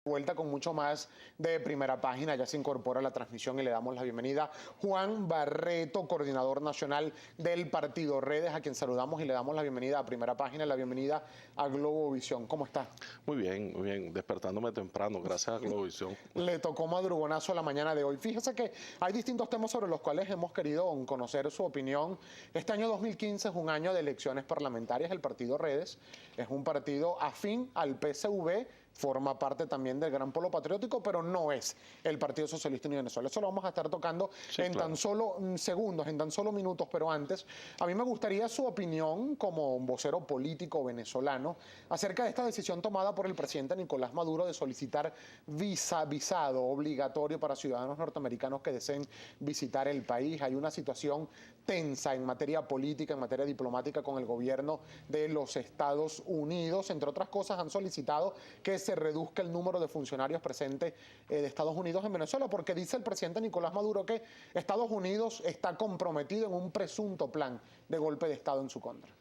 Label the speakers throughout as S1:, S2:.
S1: Vuelta con mucho más de Primera Página. Ya se incorpora a la transmisión y le damos la bienvenida a Juan Barreto, coordinador nacional del partido Redes, a quien saludamos y le damos la bienvenida a Primera Página, la bienvenida a Globovisión. ¿Cómo está?
S2: Muy bien, despertándome temprano, gracias a Globovisión.
S1: Le tocó madrugonazo la mañana de hoy. Fíjese que hay distintos temas sobre los cuales hemos querido conocer su opinión. Este año 2015 es un año de elecciones parlamentarias. El partido Redes es un partido afín al PSV, forma parte también del Gran Polo Patriótico, pero no es el Partido Socialista Unido de Venezuela. Eso lo vamos a estar tocando tan solo segundos, en tan solo minutos, pero antes, a mí me gustaría su opinión como vocero político venezolano acerca de esta decisión tomada por el presidente Nicolás Maduro de solicitar visado obligatorio para ciudadanos norteamericanos que deseen visitar el país. Hay una situación tensa en materia política, en materia diplomática con el gobierno de los Estados Unidos. Entre otras cosas, han solicitado que se reduzca el número de funcionarios presentes de Estados Unidos en Venezuela, porque dice el presidente Nicolás Maduro que Estados Unidos está comprometido en un presunto plan de golpe de Estado en su contra.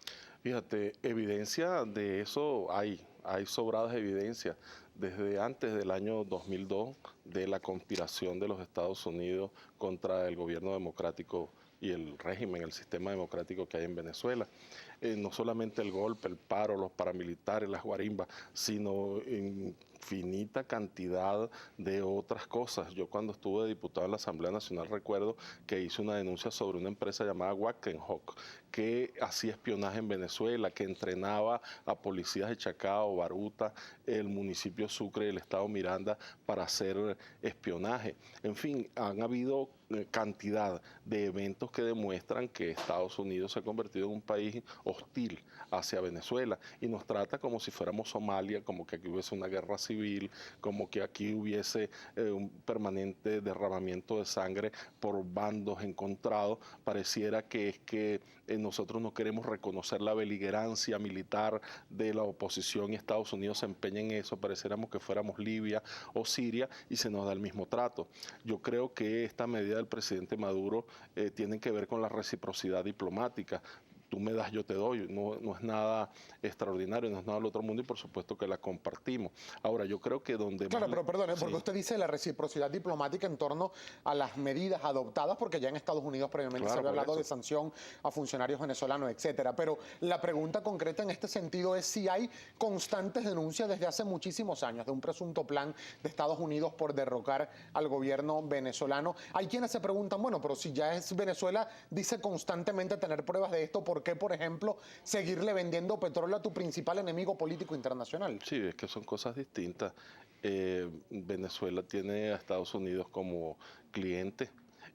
S2: Fíjate, evidencia de eso hay sobradas evidencias. Desde antes del año 2002, de la conspiración de los Estados Unidos contra el gobierno democrático y el régimen, el sistema democrático que hay en Venezuela. No solamente el golpe, el paro, los paramilitares, las guarimbas, sino infinita cantidad de otras cosas. Yo cuando estuve de diputado en la Asamblea Nacional recuerdo que hice una denuncia sobre una empresa llamada Wackenhock, que hacía espionaje en Venezuela, que entrenaba a policías de Chacao, Baruta, el municipio Sucre y el estado Miranda para hacer espionaje. En fin, han habido cantidad de eventos que demuestran que Estados Unidos se ha convertido en un país hostil hacia Venezuela y nos trata como si fuéramos Somalia, como que aquí hubiese una guerra civil, como que aquí hubiese un permanente derramamiento de sangre por bandos encontrados. Pareciera que es que nosotros no queremos reconocer la beligerancia militar de la oposición y Estados Unidos se empeña en eso, pareciéramos que fuéramos Libia o Siria y se nos da el mismo trato. Yo creo que esta medida del presidente Maduro tiene que ver con la reciprocidad diplomática. Tú me das, yo te doy, no es nada extraordinario, no es nada del otro mundo y por supuesto que la compartimos. Ahora, yo creo que donde...
S1: Claro, pero perdone,
S2: sí.
S1: porque usted dice la reciprocidad diplomática en torno a las medidas adoptadas, porque ya en Estados Unidos previamente se había hablado de sanción a funcionarios venezolanos, etcétera. Pero la pregunta concreta en este sentido es si hay constantes denuncias desde hace muchísimos años de un presunto plan de Estados Unidos por derrocar al gobierno venezolano. Hay quienes se preguntan, bueno, pero si ya es Venezuela, dice constantemente tener pruebas de esto, ¿por qué, por ejemplo, seguirle vendiendo petróleo a tu principal enemigo político internacional?
S2: Sí, es que son cosas distintas. Venezuela tiene a Estados Unidos como cliente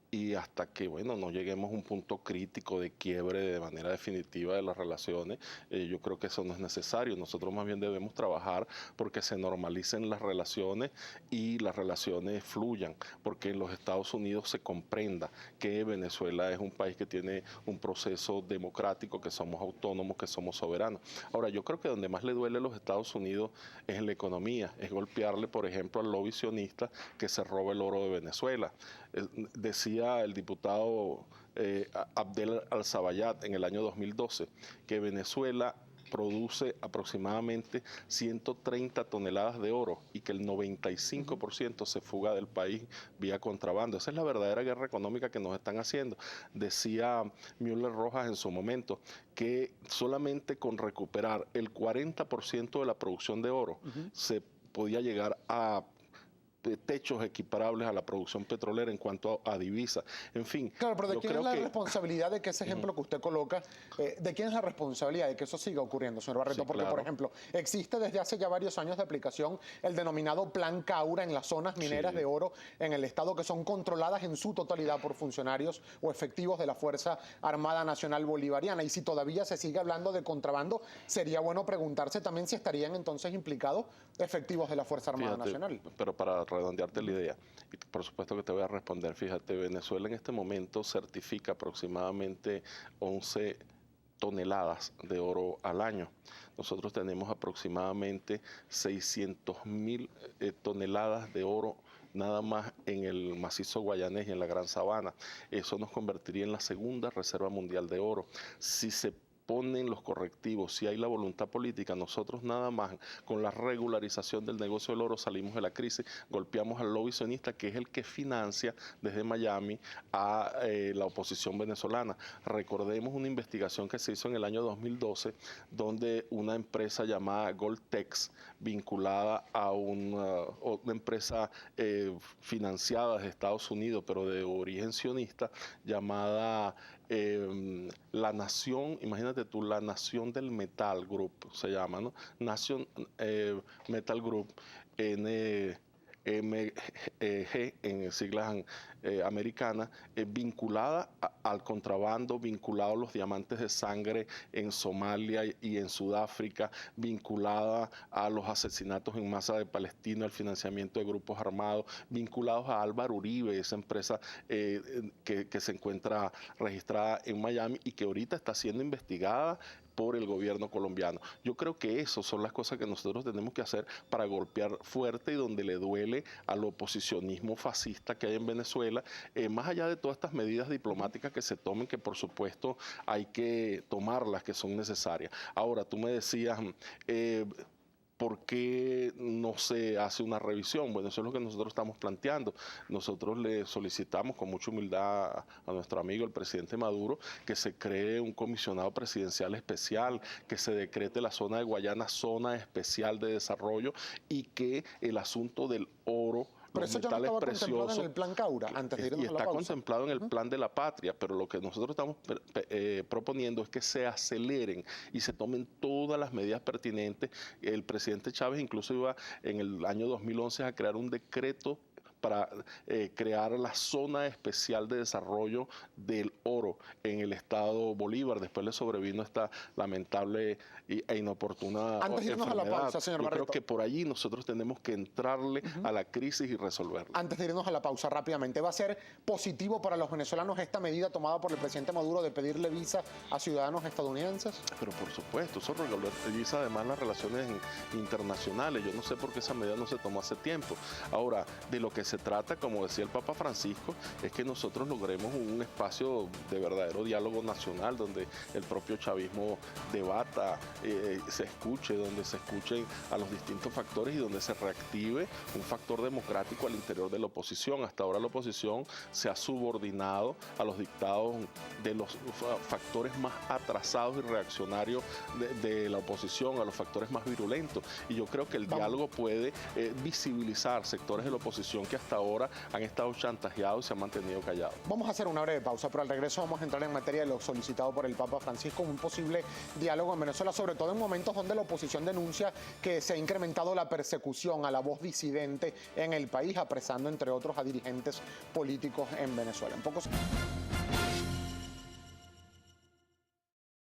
S2: y hasta que, bueno, no lleguemos a un punto crítico de quiebre de manera definitiva de las relaciones, yo creo que eso no es necesario. Nosotros más bien debemos trabajar porque se normalicen las relaciones y las relaciones fluyan, porque en los Estados Unidos se comprenda que Venezuela es un país que tiene un proceso democrático, que somos autónomos, que somos soberanos. Ahora, yo creo que donde más le duele a los Estados Unidos es en la economía, es golpearle, por ejemplo, al lobby sionista que se roba el oro de Venezuela. Decía el diputado Abdel Al-Sabayat en el año 2012 que Venezuela produce aproximadamente 130 toneladas de oro y que el 95% se fuga del país vía contrabando. Esa es la verdadera guerra económica que nos están haciendo. Decía Müller Rojas en su momento que solamente con recuperar el 40% de la producción de oro se podía llegar a techos equiparables a la producción petrolera en cuanto a divisas. En fin.
S1: Claro, pero ¿de quién es la responsabilidad de que ese ejemplo que usted coloca, de quién es la responsabilidad de que eso siga ocurriendo, señor Barreto?
S2: Sí,
S1: porque,
S2: claro.
S1: Por ejemplo, existe desde hace ya varios años de aplicación el denominado Plan Caura en las zonas mineras de oro en el Estado que son controladas en su totalidad por funcionarios o efectivos de la Fuerza Armada Nacional Bolivariana. Y si todavía se sigue hablando de contrabando, sería bueno preguntarse también si estarían entonces implicados efectivos de la Fuerza Armada Nacional.
S2: Pero para redondearte la idea, y por supuesto que te voy a responder, fíjate, Venezuela en este momento certifica aproximadamente 11 toneladas de oro al año. Nosotros tenemos aproximadamente 600.000 toneladas de oro nada más en el macizo guayanés y en la Gran Sabana. Eso nos convertiría en la segunda reserva mundial de oro. Si se ponen los correctivos, si hay la voluntad política, nosotros nada más con la regularización del negocio del oro salimos de la crisis, golpeamos al lobby sionista, que es el que financia desde Miami a la oposición venezolana. Recordemos una investigación que se hizo en el año 2012, donde una empresa llamada Goldtex, vinculada a una empresa financiada desde Estados Unidos, pero de origen sionista, llamada La Nación, imagínate tú, La Nación del Metal Group, se llama, ¿no? Nación Metal Group, NMG en siglas americanas, vinculada al contrabando, vinculada a los diamantes de sangre en Somalia y en Sudáfrica, vinculada a los asesinatos en masa de palestinos, al financiamiento de grupos armados, vinculados a Álvaro Uribe, esa empresa que se encuentra registrada en Miami y que ahorita está siendo investigada por el gobierno colombiano. Yo creo que esas son las cosas que nosotros tenemos que hacer para golpear fuerte y donde le duele al oposicionismo fascista que hay en Venezuela, más allá de todas estas medidas diplomáticas que se tomen, que por supuesto hay que tomarlas, que son necesarias. Ahora, tú me decías, ¿por qué no se hace una revisión? Bueno, eso es lo que nosotros estamos planteando. Nosotros le solicitamos con mucha humildad a nuestro amigo, el presidente Maduro, que se cree un comisionado presidencial especial, que se decrete la zona de Guayana zona especial de desarrollo y que el asunto del oro,
S1: pero eso ya no estaba contemplado en el plan Caura, antes de irnos a la pausa.
S2: Y está contemplado en el plan de la patria, pero lo que nosotros estamos proponiendo es que se aceleren y se tomen todas las medidas pertinentes. El presidente Chávez incluso iba en el año 2011 a crear un decreto para crear la zona especial de desarrollo del oro en el estado Bolívar. Después le sobrevino esta lamentable e inoportuna
S1: Antes de irnos a la pausa, señor
S2: Yo
S1: Barreto,
S2: creo que por allí nosotros tenemos que entrarle a la crisis y resolverla.
S1: Antes de irnos a la pausa rápidamente, ¿va a ser positivo para los venezolanos esta medida tomada por el presidente Maduro de pedirle visa a ciudadanos estadounidenses?
S2: Pero por supuesto, eso regulariza además las relaciones internacionales. Yo no sé por qué esa medida no se tomó hace tiempo. Ahora, de lo que se trata, como decía el Papa Francisco, es que nosotros logremos un espacio de verdadero diálogo nacional donde el propio chavismo debata, se escuche, donde se escuchen a los distintos factores y donde se reactive un factor democrático al interior de la oposición. Hasta ahora la oposición se ha subordinado a los dictados de los factores más atrasados y reaccionarios de la oposición, a los factores más virulentos. Y yo creo que el diálogo puede visibilizar sectores de la oposición que hasta ahora han estado chantajeados y se han mantenido callados.
S1: Vamos a hacer una breve pausa, pero al regreso vamos a entrar en materia de lo solicitado por el Papa Francisco, un posible diálogo en Venezuela, sobre todo en momentos donde la oposición denuncia que se ha incrementado la persecución a la voz disidente en el país, apresando entre otros a dirigentes políticos en Venezuela. En pocos